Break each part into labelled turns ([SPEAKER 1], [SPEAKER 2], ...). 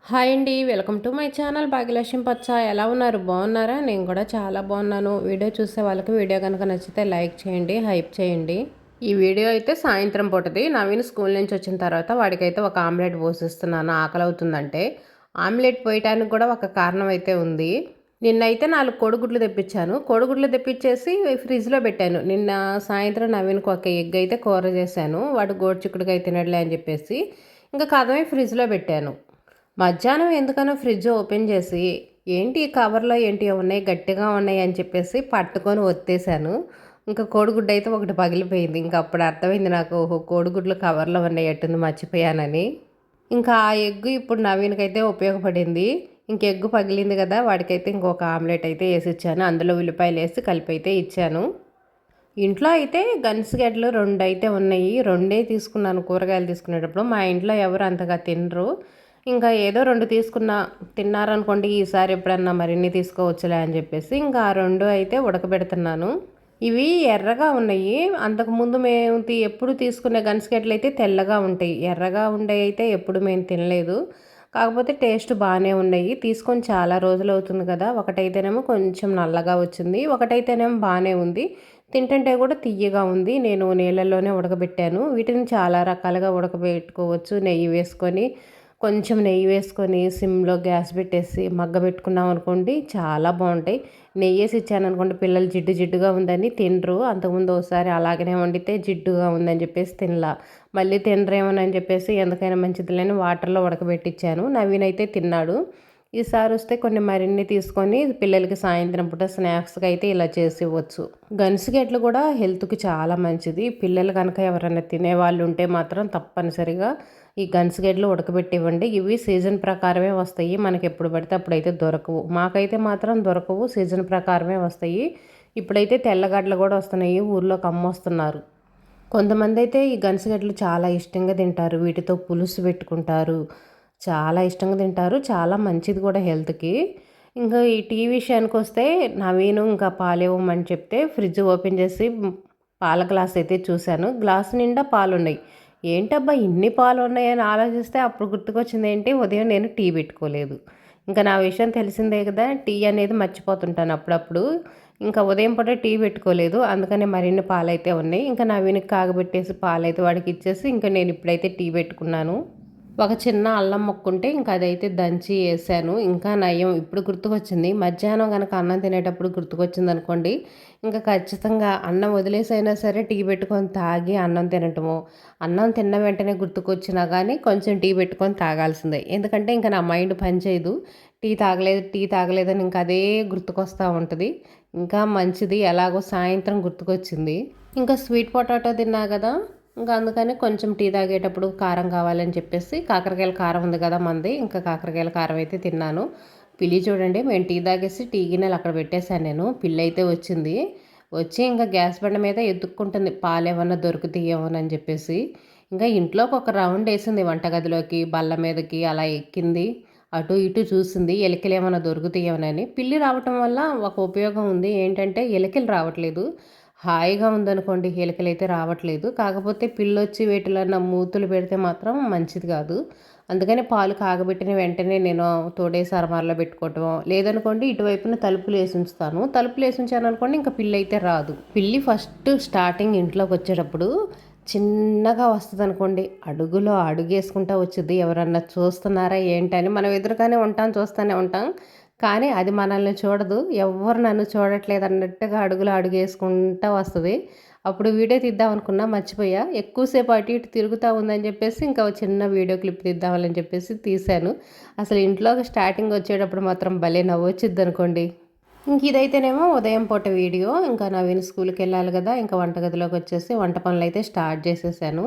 [SPEAKER 1] Hi అండి, welcome to my channel Bhagyalakshmi పచ్చ. ఎలా ఉన్నారు? బాగున్నారా? నేను కూడా చాలా బాగున్నాను. వీడియో చూసే వాళ్ళకి వీడియో కనుక నచ్చితే లైక్ చేయండి, హైప్ చేయండి. ఈ వీడియో అయితే సాయంత్రం పూటది. నవీన్ స్కూల్ నుంచి వచ్చిన తర్వాత వాడికైతే ఒక ఆమ్లెట్ పోసిస్తున్నాను. ఆకలి అవుతుందంటే ఆమ్లెట్ పోయటానికి కూడా ఒక కారణం అయితే ఉంది. నిన్నైతే 4 కోడిగుడ్లు తెప్పించాను. కోడిగుడ్లు తెప్పించేసి ఫ్రిడ్జ్లో పెట్టాను. నిన్న సాయంత్రం నవీన్కి ఒక ఎగ్ అయితే కూర చేశాను. వాడు గోరుచిక్కుడుకాయ తినడలే అని చెప్పేసి ఇంకా కదమే ఫ్రిడ్జ్లో పెట్టాను. మధ్యాహ్నం ఎందుకనో ఫ్రిడ్జ్ ఓపెన్ చేసి ఏంటి ఈ కవర్లో ఏంటి ఉన్నాయి గట్టిగా ఉన్నాయి అని చెప్పేసి పట్టుకొని ఒత్తేసాను. ఇంకా కోడిగుడ్డు అయితే ఒకటి పగిలిపోయింది. ఇంకా అప్పుడు అర్థమైంది నాకు, ఓహో కోడిగుడ్లు కవర్లో ఉన్నాయి ఎట్టుంది మర్చిపోయానని. ఇంకా ఆ ఎగ్గు ఇప్పుడు నవీన్కైతే ఉపయోగపడింది. ఇంక ఎగ్గు పగిలింది కదా, వాడికైతే ఇంకొక ఆమ్లెట్ అయితే వేసి ఇచ్చాను. అందులో ఉల్లిపాయలు వేసి కలిపి అయితే ఇచ్చాను. ఇంట్లో అయితే గన్సిగడ్డలు 2 అయితే ఉన్నాయి. 2 తీసుకున్నాను కూరగాయలు తీసుకునేటప్పుడు. మా ఇంట్లో ఎవరు అంతగా తినరు. ఇంకా ఏదో 2 తీసుకున్నా, తిన్నారనుకోండి ఈసారి ఎప్పుడన్నా మరిన్ని తీసుకోవచ్చులే అని చెప్పేసి ఇంకా ఆ 2 అయితే ఉడకబెడుతున్నాను. ఇవి ఎర్రగా ఉన్నాయి. అంతకుముందు మేము ఎప్పుడు తీసుకునే గన్సిగడ్డలు అయితే తెల్లగా ఉంటాయి. ఎర్రగా ఉండే అయితే ఎప్పుడు మేము తినలేదు. కాకపోతే టేస్ట్ బాగానే ఉన్నాయి. తీసుకొని చాలా రోజులు అవుతుంది కదా. ఒకటైతేనేమో కొంచెం నల్లగా వచ్చింది, ఒకటైతేనేమో బాగానే ఉంది. తింటుంటే కూడా తియ్యగా ఉంది. నేను నీళ్ళల్లోనే ఉడకబెట్టాను. వీటిని చాలా రకాలుగా ఉడకబెట్టుకోవచ్చు. కొంచెం నెయ్యి వేసుకొని సిమ్లో గ్యాస్ పెట్టేసి మగ్గబెట్టుకున్నాం అనుకోండి చాలా బాగుంటాయి. నెయ్యి వేసి ఇచ్చాననుకోండి పిల్లలు జిడ్డు జిడ్డుగా ఉందని తినరు. అంతకుముందు ఒకసారి అలాగనే వండితే జిడ్డుగా ఉందని చెప్పేసి తినలా. మళ్ళీ తినరేమోనని చెప్పేసి ఎందుకైనా మంచిదిలేని వాటర్లో ఉడకబెట్టించాను. నవీన్ అయితే తిన్నాడు. ఈసారి వస్తే కొన్ని మరిన్ని తీసుకొని పిల్లలకి సాయంత్రం పూట స్నాక్స్కి అయితే ఇలా చేసి ఇవ్వచ్చు. గన్సిగడ్డలు కూడా హెల్త్కి చాలా మంచిది. పిల్లలు కనుక ఎవరైనా తినేవాళ్ళు ఉంటే మాత్రం తప్పనిసరిగా ఈ గన్సిగడ్డలు ఉడకబెట్టివ్వండి. ఇవి సీజన్ ప్రకారమే వస్తాయి. మనకి ఎప్పుడు పడితే అప్పుడైతే దొరకవు. మాకైతే మాత్రం దొరకవు, సీజన్ ప్రకారమే వస్తాయి. ఇప్పుడైతే తెల్లగడ్డలు కూడా వస్తున్నాయి. ఊర్లోకి అమ్మొస్తున్నారు. కొంతమంది అయితే ఈ గన్సిగడ్డలు చాలా ఇష్టంగా తింటారు. వీటితో పులుసు పెట్టుకుంటారు. చాలా ఇష్టంగా తింటారు. చాలా మంచిది కూడా హెల్త్కి. ఇంకా ఈ టీ విషయానికి వస్తే నవీను ఇంకా పాలివ్వమని చెప్తే ఫ్రిడ్జ్ ఓపెన్ చేసి పాల గ్లాస్ అయితే చూశాను. గ్లాస్ నిండా పాలున్నాయి. ఏంటబ్బా ఇన్ని పాలు ఉన్నాయని ఆలోచిస్తే అప్పుడు గుర్తుకొచ్చింది ఏంటి, ఉదయం నేను టీ పెట్టుకోలేదు. ఇంకా నా విషయం తెలిసిందే కదా, టీ అనేది మర్చిపోతుంటాను అప్పుడప్పుడు. ఇంకా ఉదయం పూట టీ పెట్టుకోలేదు. అందుకనే మరిన్ని పాలైతే ఉన్నాయి. ఇంకా నవీన్కి కాగబెట్టేసి పాలైతే వాడికి ఇచ్చేసి ఇంకా నేను ఇప్పుడైతే టీ పెట్టుకున్నాను. ఒక చిన్న అల్లం ముక్కుంటే ఇంకా అదైతే దంచి వేసాను. ఇంకా నయం ఇప్పుడు గుర్తుకొచ్చింది. మధ్యాహ్నం కనుక అన్నం తినేటప్పుడు గుర్తుకొచ్చింది అనుకోండి, ఇంకా ఖచ్చితంగా అన్నం వదిలేసైనా సరే టీ పెట్టుకొని తాగి అన్నం తినటము. అన్నం తిన్న వెంటనే గుర్తుకొచ్చినా కానీ కొంచెం టీ పెట్టుకొని తాగాల్సిందే. ఎందుకంటే ఇంకా నా మైండ్ పనిచేయదు. టీ తాగలేదని ఇంకా అదే గుర్తుకొస్తూ ఉంటుంది. ఇంకా మంచిది, ఎలాగో సాయంత్రం గుర్తుకొచ్చింది. ఇంకా స్వీట్ పొటాటో తిన్నా కదా, ఇంకా అందుకని కొంచెం టీ తాగేటప్పుడు కారం కావాలని చెప్పేసి కాకరకాయల కారం ఉంది కదా మంది, ఇంకా కాకరకాయల కారం అయితే తిన్నాను. పిల్లి చూడండి, మేము టీ తాగేసి టీ గిన్నెలు అక్కడ పెట్టేశాను నేను. పిల్లి అయితే వచ్చింది. వచ్చి ఇంకా గ్యాస్ బండ మీద ఎత్తుక్కుంటుంది పాలు ఏమన్నా దొరుకుతాయేమోనని చెప్పేసి. ఇంకా ఇంట్లోకి ఒక రౌండ్ వేసింది, వంటగదిలోకి బల్ల మీదకి అలా ఎక్కింది. అటు ఇటు చూసింది ఎలికలు ఏమైనా దొరుకుతాయేమోనని. పిల్లి రావటం వల్ల ఒక ఉపయోగం ఉంది. ఏంటంటే ఎలికలు రావట్లేదు. హాయిగా ఉందనుకోండి, ఎలికలైతే రావట్లేదు. కాకపోతే పిల్లొచ్చి వీటిలన్నా మూతులు పెడితే మాత్రం మంచిది కాదు. అందుకని పాలు కాగబెట్టిన వెంటనే నేను తోడేసి అరమారలో పెట్టుకోవటం, లేదనుకోండి ఇటువైపున తలుపులు వేసి ఉంచుతాను. తలుపులు వేసి ఉంచాను అనుకోండి ఇంకా పిల్లి అయితే రాదు. పిల్లి ఫస్ట్ స్టార్టింగ్ ఇంట్లోకి వచ్చేటప్పుడు చిన్నగా వస్తుంది అనుకోండి, అడుగులో అడుగేసుకుంటూ వచ్చింది. ఎవరన్నా చూస్తున్నారా ఏంటని మనం ఎదురుగానే ఉంటాం, చూస్తూనే ఉంటాం. కానీ అది మనల్ని చూడదు. ఎవ్వరు నన్ను చూడట్లేదు అన్నట్టుగా అడుగులో అడుగేసుకుంటూ వస్తుంది. అప్పుడు వీడియో తీద్దాం అనుకున్నా, మర్చిపోయా. ఎక్కువసేపు అటు ఇటు తిరుగుతూ ఉందని చెప్పేసి ఇంకా చిన్న వీడియో క్లిప్ తీద్దామని చెప్పేసి తీశాను. అసలు ఇంట్లోకి స్టార్టింగ్ వచ్చేటప్పుడు మాత్రం భలే నవ్వొచ్చిద్ది అనుకోండి. ఇంక ఇదైతేనేమో ఉదయం పూట వీడియో. ఇంకా నవీన్ స్కూల్కి వెళ్ళాలి కదా, ఇంకా వంటగదిలోకి వచ్చేసి వంట పనులు అయితే స్టార్ట్ చేసేసాను.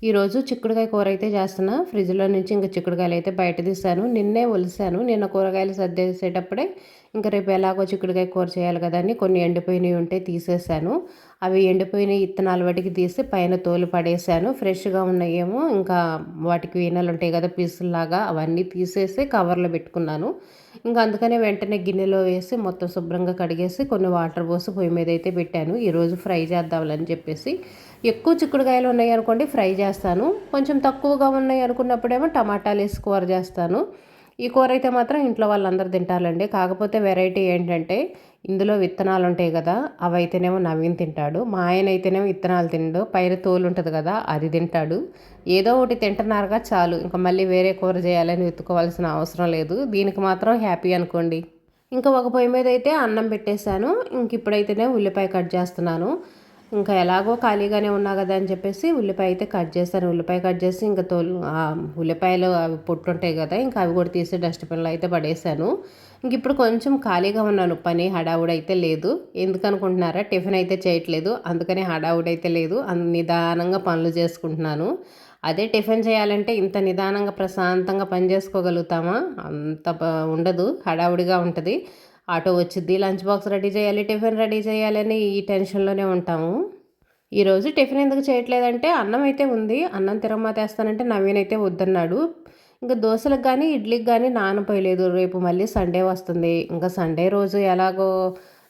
[SPEAKER 1] ఈరోజు చిక్కుడుకాయ కూర అయితే చేస్తున్నా. ఫ్రిడ్జ్లో నుంచి ఇంకా చిక్కుడుకాయలు అయితే బయట తీసాను. నిన్నే ఒలిసాను. నిన్న కూరగాయలు సర్దేసేటప్పుడే ఇంకా రేపు ఎలాగో చిక్కుడుకాయ కూర చేయాలి కదా అని కొన్ని ఎండిపోయినవి ఉంటే తీసేసాను. అవి ఎండిపోయిన ఇత్తనాలు వాటికి తీసి పైన తోలు పడేసాను. ఫ్రెష్గా ఉన్నాయేమో ఇంకా వాటికి ఈనెలు ఉంటాయి కదా పీసుల్లాగా, అవన్నీ తీసేసి కవర్లో పెట్టుకున్నాను. ఇంకా అందుకనే వెంటనే గిన్నెలో వేసి మొత్తం శుభ్రంగా కడిగేసి కొన్ని వాటర్ పోసి పొయ్యి మీద అయితే పెట్టాను. ఈరోజు ఫ్రై చేద్దామని చెప్పేసి. ఎక్కువ చిక్కుడుకాయలు ఉన్నాయి అనుకోండి ఫ్రై చేస్తాను. కొంచెం తక్కువగా ఉన్నాయి అనుకున్నప్పుడేమో టమాటాలు వేసి కూర చేస్తాను. ఈ కూర అయితే మాత్రం ఇంట్లో వాళ్ళందరూ తింటారండి. కాకపోతే వెరైటీ ఏంటంటే ఇందులో విత్తనాలు ఉంటాయి కదా, అవి అయితేనేమో నవీన్ తింటాడు. మా ఆయన అయితేనేమో విత్తనాలు తిండు, పైన తోలు ఉంటుంది కదా అది తింటాడు. ఏదో ఒకటి తింటున్నారుగా చాలు, ఇంకా మళ్ళీ వేరే కూర చేయాలని వెతుక్కోవాల్సిన అవసరం లేదు. దీనికి మాత్రం హ్యాపీ అనుకోండి. ఇంకా ఒక పొయ్యి మీద అయితే అన్నం పెట్టేశాను. ఇంక ఇప్పుడైతేనే ఉల్లిపాయ కట్ చేస్తున్నాను. ఇంకా ఎలాగో ఖాళీగానే ఉన్నా కదా అని చెప్పేసి ఉల్లిపాయ అయితే కట్ చేశాను. ఉల్లిపాయ కట్ చేసి ఇంకా ఉల్లిపాయలు అవి పొట్టు ఉంటాయి కదా, ఇంకా అవి కూడా తీసి డస్ట్బిన్లో అయితే పడేశాను. ఇంక ఇప్పుడు కొంచెం ఖాళీగా ఉన్నాను, పని హడావుడి అయితే లేదు. ఎందుకు అనుకుంటున్నారా, టిఫిన్ అయితే చేయట్లేదు, అందుకని హడావుడి అయితే లేదు. నిదానంగా పనులు చేసుకుంటున్నాను. అదే టిఫిన్ చేయాలంటే ఇంత నిదానంగా ప్రశాంతంగా పని చేసుకోగలుగుతామా, అంత ఉండదు, హడావుడిగా ఉంటుంది. ఆటో వచ్చిద్ది, లంచ్ బాక్స్ రెడీ చేయాలి, టిఫిన్ రెడీ చేయాలని ఈ టెన్షన్లోనే ఉంటాము. ఈరోజు టిఫిన్ ఎందుకు చేయట్లేదంటే అన్నం అయితే ఉంది, అన్నం తిరగమాతేస్తానంటే నవీన్ అయితే వద్దన్నాడు. ఇంకా దోశలకు కానీ ఇడ్లీకి కానీ నానపోయలేదు. రేపు మళ్ళీ సండే వస్తుంది, ఇంకా సండే రోజు ఎలాగో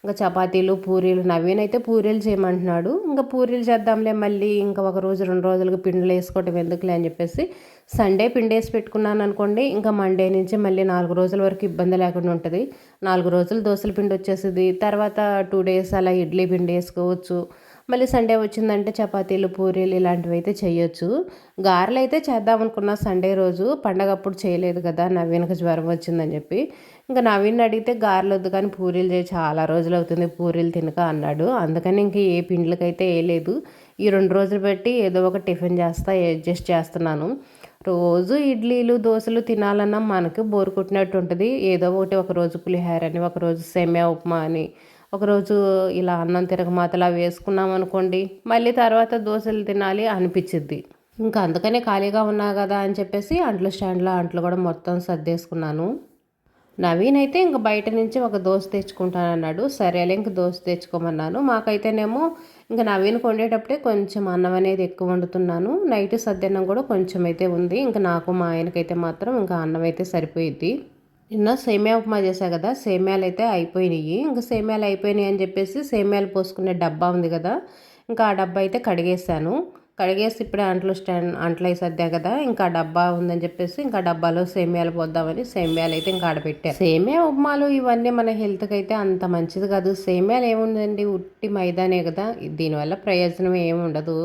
[SPEAKER 1] ఇంకా చపాతీలు పూరీలు, నవీన్ అయితే పూరీలు చేయమంటున్నాడు. ఇంకా పూరీలు చేద్దాంలే, మళ్ళీ ఇంకా ఒక రోజు 2 రోజులకు పిండిలు వేసుకోవటం ఎందుకులే అని చెప్పేసి సండే పిండి వేసి పెట్టుకున్నాను అనుకోండి, ఇంకా మండే నుంచి మళ్ళీ 4 రోజుల వరకు ఇబ్బంది లేకుండా ఉంటుంది. 4 రోజులు దోశల పిండి వచ్చేసింది, తర్వాత 2 డేస్ అలా ఇడ్లీ పిండి వేసుకోవచ్చు. మళ్ళీ సండే వచ్చిందంటే చపాతీలు పూరీలు ఇలాంటివి అయితే చేయొచ్చు. గారెలు అయితే చేద్దామనుకున్న సండే రోజు, పండగప్పుడు చేయలేదు కదా, నవీన్కి జ్వరం వచ్చిందని చెప్పి. ఇంకా నవీన్ అడిగితే గారెలు వద్దు కానీ పూరీలు చేయి, చాలా రోజులు అవుతుంది పూరీలు తినక అన్నాడు. అందుకని ఇంక ఏ పిండ్లకైతే వేయలేదు. ఈ 2 రోజులు బట్టి ఏదో ఒక టిఫిన్ చేస్తా అడ్జస్ట్ చేస్తున్నాను. రోజు ఇడ్లీలు దోశలు తినాలన్నా మనకు బోరు కొట్టినట్టు ఉంటుంది. ఏదో ఒకటి, ఒకరోజు పులిహోర అని, ఒకరోజు సేమియా ఉప్మా అని, ఒకరోజు ఇలా అన్నం తిరగమాతలా వేసుకున్నాం అనుకోండి, మళ్ళీ తర్వాత దోశలు తినాలి అనిపించిద్ది. ఇంకా అందుకనే ఖాళీగా ఉన్నా కదా అని చెప్పేసి అంట్లు స్టాండ్లో అంట్లు కూడా మొత్తం సర్దేసుకున్నాను. నవీన్ అయితే ఇంక బయట నుంచి ఒక దోశ తెచ్చుకుంటానన్నాడు. సరేలే ఇంక దోశ తెచ్చుకోమన్నాను. మాకైతేనేమో ఇంకా నవీన్ వండేటప్పుడే కొంచెం అన్నం అనేది ఎక్కువ వండుతున్నాను. నైట్ సద్దన్నం కూడా కొంచెం అయితే ఉంది. ఇంకా నాకు మా ఆయనకైతే మాత్రం ఇంకా అన్నం అయితే సరిపోయిద్ది. నిన్న సేమియా ఉప్మా చేశా కదా, సేమియాలు అయితే అయిపోయినాయి. ఇంకా సేమియాలు అయిపోయినాయి అని చెప్పేసి సేమియాలు పోసుకునే డబ్బా ఉంది కదా, ఇంకా ఆ డబ్బా అయితే కడిగేసాను. కడిగేసి ఇప్పుడే అంట్లు అయి సర్దా కదా, ఇంకా డబ్బా ఉందని చెప్పేసి ఇంకా డబ్బాలో సేమియాలు పోద్దామని సేమియాలు అయితే ఇంకా ఆడబెట్టాను. సేమియా ఉప్మాలు ఇవన్నీ మన హెల్త్కి అయితే అంత మంచిది కాదు. సేమియాలు ఏముందండి, ఉట్టి మైదానే కదా, దీనివల్ల ప్రయోజనం ఏమి ఉండదు.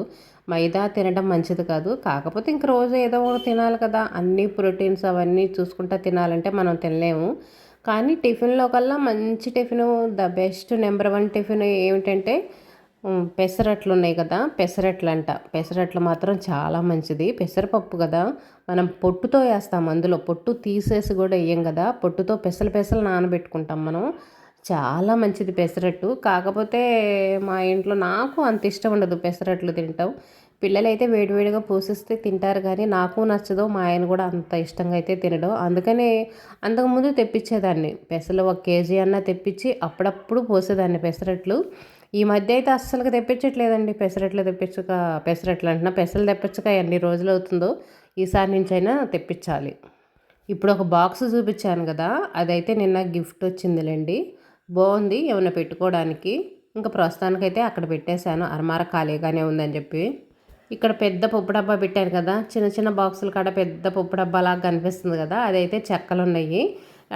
[SPEAKER 1] మైదా తినడం మంచిది కాదు. కాకపోతే ఇంక రోజు ఏదో ఒకటి తినాలి కదా, అన్ని ప్రోటీన్స్ అవన్నీ చూసుకుంటా తినాలంటే మనం తినలేము. కానీ టిఫిన్లో కల్లా మంచి tiffin, the best number 1 tiffin ఏమిటంటే పెసరట్లు ఉన్నాయి కదా, పెసరట్లు మాత్రం చాలా మంచిది. పెసరపప్పు కదా, మనం పొట్టుతో వేస్తాం, అందులో పొట్టు తీసేసి కూడా వేయం కదా, పొట్టుతో పెసలు నానబెట్టుకుంటాం మనం. చాలా మంచిది పెసరట్టు. కాకపోతే మా ఇంట్లో నాకు అంత ఇష్టం ఉండదు పెసరట్లు తింటాం. పిల్లలైతే వేడివేడిగా పోసిస్తే తింటారు కానీ నాకు నచ్చదు, మా ఆయన కూడా అంత ఇష్టంగా అయితే తినడం. అందుకనే అంతకుముందు తెప్పించేదాన్ని పెసలు, 1 కేజీ అన్నా తెప్పించి అప్పుడప్పుడు పోసేదాన్ని పెసరట్లు. ఈ మధ్య అయితే అస్సలుగా తెప్పించట్లేదండి. పెసరట్లు అంటున్నా, పెసలు తెప్పించక ఎన్ని రోజులు అవుతుందో. ఈసారి నుంచైనా తెప్పించాలి. ఇప్పుడు ఒక బాక్స్ చూపించాను కదా, అదైతే నిన్న గిఫ్ట్ వచ్చిందిలేండి. బాగుంది, ఏమైనా పెట్టుకోవడానికి. ఇంకా ప్రస్తుతానికైతే అక్కడ పెట్టేశాను, అరమార ఖాళీగానే ఉందని చెప్పి. ఇక్కడ పెద్ద పప్పు డబ్బా పెట్టాను కదా, చిన్న చిన్న బాక్సుల కాడ పెద్ద పప్పు డబ్బా లాగా కనిపిస్తుంది కదా, అదైతే చెక్కలు ఉన్నాయి.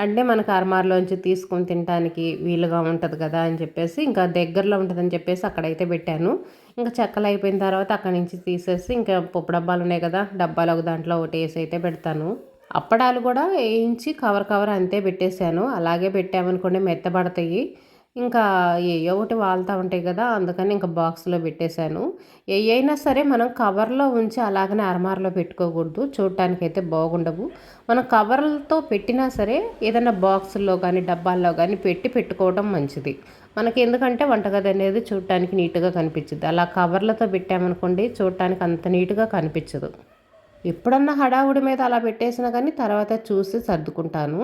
[SPEAKER 1] అంటే మనకు అరమారలోంచి తీసుకొని తినడానికి వీలుగా ఉంటుంది కదా అని చెప్పేసి, ఇంకా దగ్గరలో ఉంటుందని చెప్పేసి అక్కడైతే పెట్టాను. ఇంకా చెక్కలు అయిపోయిన తర్వాత అక్కడి నుంచి తీసేసి ఇంకా పప్పు డబ్బాలు ఉన్నాయి కదా, డబ్బాలు ఒక దాంట్లో ఒకటి వేసి అయితే పెడతాను. అప్పడాలు కూడా వేయించి కవర్ అంతే పెట్టేశాను. అలాగే పెట్టామనుకోండి మెత్తబడతాయి. ఇంకా ఏయో ఒకటి వాళ్తూ ఉంటాయి కదా, అందుకని ఇంకా బాక్స్లో పెట్టేశాను. అయినా సరే మనం కవర్లో ఉంచి అలాగనే అరమారలో పెట్టుకోకూడదు, చూడటానికి అయితే బాగుండవు. మనం కవర్లతో పెట్టినా సరే ఏదైనా బాక్సుల్లో కానీ డబ్బాల్లో కానీ పెట్టుకోవడం మంచిది మనకి. ఎందుకంటే వంటగది అనేది చూడటానికి నీట్గా కనిపించింది. అలా కవర్లతో పెట్టామనుకోండి చూడటానికి అంత నీట్గా కనిపించదు. ఎప్పుడన్నా హడావుడి మీద అలా పెట్టేసినా కానీ తర్వాత చూసి సర్దుకుంటాను.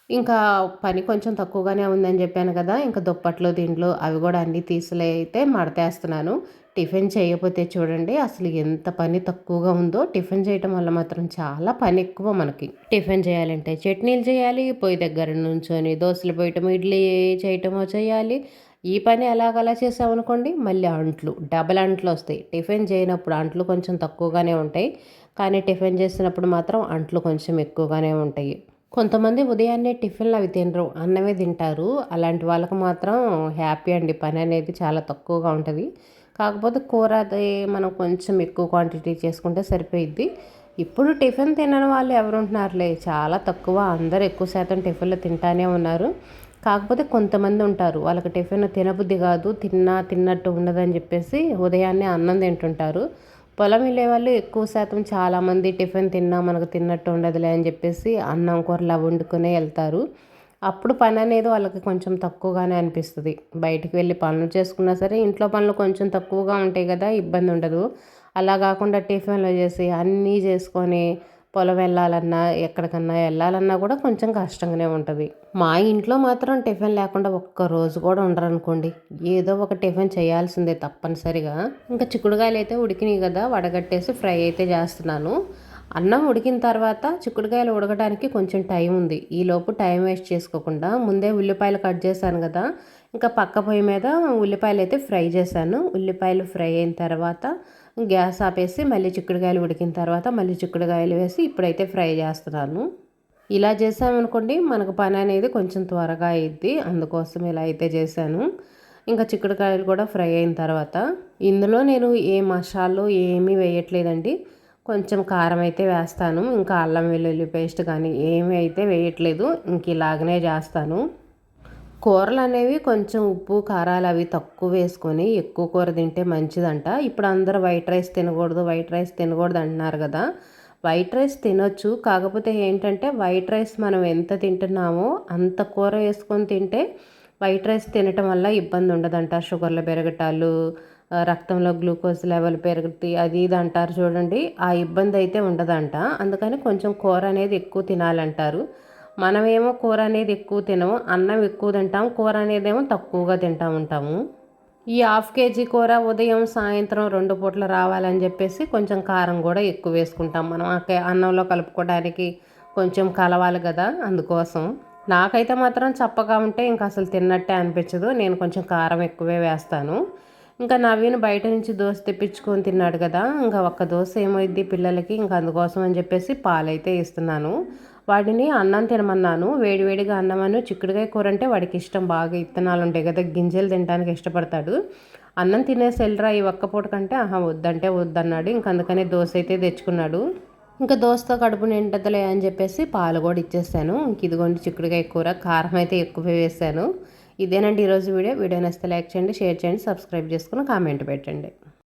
[SPEAKER 1] ఇంకా పని కొంచెం తక్కువగానే ఉందని చెప్పాను కదా, ఇంకా దుప్పట్లు దీంట్లో అవి కూడా అన్నీ తీసిలే అయితే మడతేస్తున్నాను. టిఫిన్ చేయకపోతే చూడండి అసలు ఎంత పని తక్కువగా ఉందో. టిఫిన్ చేయటం వల్ల మాత్రం చాలా పని ఎక్కువ మనకి. టిఫిన్ చేయాలంటే చట్నీలు చేయాలి, పొయ్యి దగ్గర నుంచొని దోశలు పోయటం, ఇడ్లీ చేయటమో చేయాలి. ఈ పని ఎలాగలా చేసామనుకోండి మళ్ళీ డబల్ అంట్లు వస్తాయి. టిఫిన్ చేయనప్పుడు అంట్లు కొంచెం తక్కువగానే ఉంటాయి, కానీ టిఫిన్ చేసినప్పుడు మాత్రం అంట్లు కొంచెం ఎక్కువగానే ఉంటాయి. కొంతమంది ఉదయాన్నే టిఫిన్లు అవి తినరు, అన్నమే తింటారు. అలాంటి వాళ్ళకి మాత్రం హ్యాపీ అండి. పని అనేది చాలా తక్కువగా ఉంటుంది. కాకపోతే కూర అది మనం కొంచెం ఎక్కువ క్వాంటిటీ చేసుకుంటే సరిపోయిద్ది. ఇప్పుడు టిఫిన్ తినని వాళ్ళు ఎవరుంటున్నారులే, చాలా తక్కువ. అందరూ ఎక్కువ శాతం టిఫిన్లు తింటానే ఉన్నారు. కాకపోతే కొంతమంది ఉంటారు, వాళ్ళకి టిఫిన్ తినబుద్ధి కాదు, తిన్నట్టు ఉండదని చెప్పేసి ఉదయాన్నే అన్నం తింటుంటారు. పొలం వెళ్ళే వాళ్ళు ఎక్కువ శాతం చాలామంది టిఫిన్ తిన్నా మనకు తిన్నట్టు ఉండదులే అని చెప్పేసి అన్నం కూరలు అవి వండుకునే వెళ్తారు. అప్పుడు పని అనేది వాళ్ళకి కొంచెం తక్కువగానే అనిపిస్తుంది. బయటికి వెళ్ళి పనులు చేసుకున్నా సరే ఇంట్లో పనులు కొంచెం తక్కువగా ఉంటాయి కదా, ఇబ్బంది ఉండదు. అలా కాకుండా టిఫిన్లు చేసి అన్నీ చేసుకొని పొలం వెళ్ళాలన్నా ఎక్కడికన్నా వెళ్ళాలన్నా కూడా కొంచెం కష్టంగానే ఉంటుంది. మా ఇంట్లో మాత్రం టిఫిన్ లేకుండా ఒక్క రోజు కూడా ఉండరనుకోండి. ఏదో ఒక టిఫిన్ చేయాల్సిందే తప్పనిసరిగా. ఇంకా చిక్కుడుకాయలు అయితే ఉడికినాయి కదా, వడగట్టేసి ఫ్రై అయితే చేస్తున్నాను. అన్నం ఉడికిన తర్వాత చిక్కుడుకాయలు ఉడకడానికి కొంచెం టైం ఉంది. ఈలోపు టైం వేస్ట్ చేసుకోకుండా ముందే ఉల్లిపాయలు కట్ చేశాను కదా, ఇంకా పక్క పొయ్యి మీద ఉల్లిపాయలు అయితే ఫ్రై చేశాను. ఉల్లిపాయలు ఫ్రై అయిన తర్వాత గ్యాస్ ఆపేసి మళ్ళీ చిక్కుడుకాయలు ఉడికిన తర్వాత మళ్ళీ చిక్కుడుకాయలు వేసి ఇప్పుడైతే ఫ్రై చేస్తున్నాను. ఇలా చేసామనుకోండి మనకు పని అనేది కొంచెం త్వరగా అయ్యిద్ది. అందుకోసం ఇలా అయితే చేశాను. ఇంకా చిక్కుడుకాయలు కూడా ఫ్రై అయిన తర్వాత ఇందులో నేను ఏ మసాలాలు ఏమీ వేయట్లేదండి. కొంచెం కారం అయితే వేస్తాను. ఇంకా అల్లం వెల్లుల్లి పేస్ట్ కానీ ఏమీ అయితే వేయట్లేదు. ఇంక ఇలాగనే చేస్తాను. కూరలు అనేవి కొంచెం ఉప్పు కారాలు అవి తక్కువ వేసుకొని ఎక్కువ కూర తింటే మంచిదంట. ఇప్పుడు అందరూ వైట్ రైస్ తినకూడదు అంటున్నారు కదా. వైట్ రైస్ తినొచ్చు, కాకపోతే ఏంటంటే వైట్ రైస్ మనం ఎంత తింటున్నామో అంత కూర వేసుకొని తింటే వైట్ రైస్ తినటం వల్ల ఇబ్బంది ఉండదంట. షుగర్లు పెరగటాలు, రక్తంలో గ్లూకోజ్ లెవెల్ పెరుగుతాయి, అది ఇది అంటారు చూడండి. ఆ ఇబ్బంది అయితే ఉండదంట. అందుకని కొంచెం కూర అనేది ఎక్కువ తినాలంటారు. మనమేమో కూర అనేది ఎక్కువ తినము, అన్నం ఎక్కువ తింటాం, కూర అనేదేమో తక్కువగా తింటా ఉంటాము. ఈ హాఫ్ కేజీ కూర ఉదయం సాయంత్రం 2 పూటలు రావాలని చెప్పేసి కొంచెం కారం కూడా ఎక్కువ వేసుకుంటాం మనం. అన్నంలో కలుపుకోవడానికి కొంచెం కలవాలి కదా, అందుకోసం. నాకైతే మాత్రం చప్పగా ఉంటే ఇంకా అసలు తిన్నట్టే అనిపించదు. నేను కొంచెం కారం ఎక్కువే వేస్తాను. ఇంకా నవీన్ బయట నుంచి దోశ తెప్పించుకొని తిన్నాడు కదా, ఇంకా ఒక్క దోశ ఏమైద్ది పిల్లలకి, ఇంకా అందుకోసం అని చెప్పేసి పాలైతే ఇస్తున్నాను. వాడిని అన్నం తినమన్నాను. వేడివేడిగా అన్నమను. చిక్కుడుకాయ కూర అంటే వాడికి ఇష్టం బాగా, ఇత్తనాలు ఉంటాయి కదా, గింజలు తినడానికి ఇష్టపడతాడు. అన్నం తినేసి వెళ్ళరా ఈ ఒక్క పూట కంటే వద్దంటే వద్దన్నాడు. ఇంక అందుకనే దోశ అయితే తెచ్చుకున్నాడు. ఇంకా దోశతో కడుపు నిండదులే అని చెప్పేసి పాలు కూడా ఇచ్చేసాను. ఇంక ఇదిగోండి చిక్కుడుకాయ కూర, కారం అయితే ఎక్కువ వేసాను. ఇదేనండి ఈరోజు వీడియో నచ్చితే లైక్ చేయండి, షేర్ చేయండి, సబ్స్క్రైబ్ చేసుకుని కామెంట్ పెట్టండి.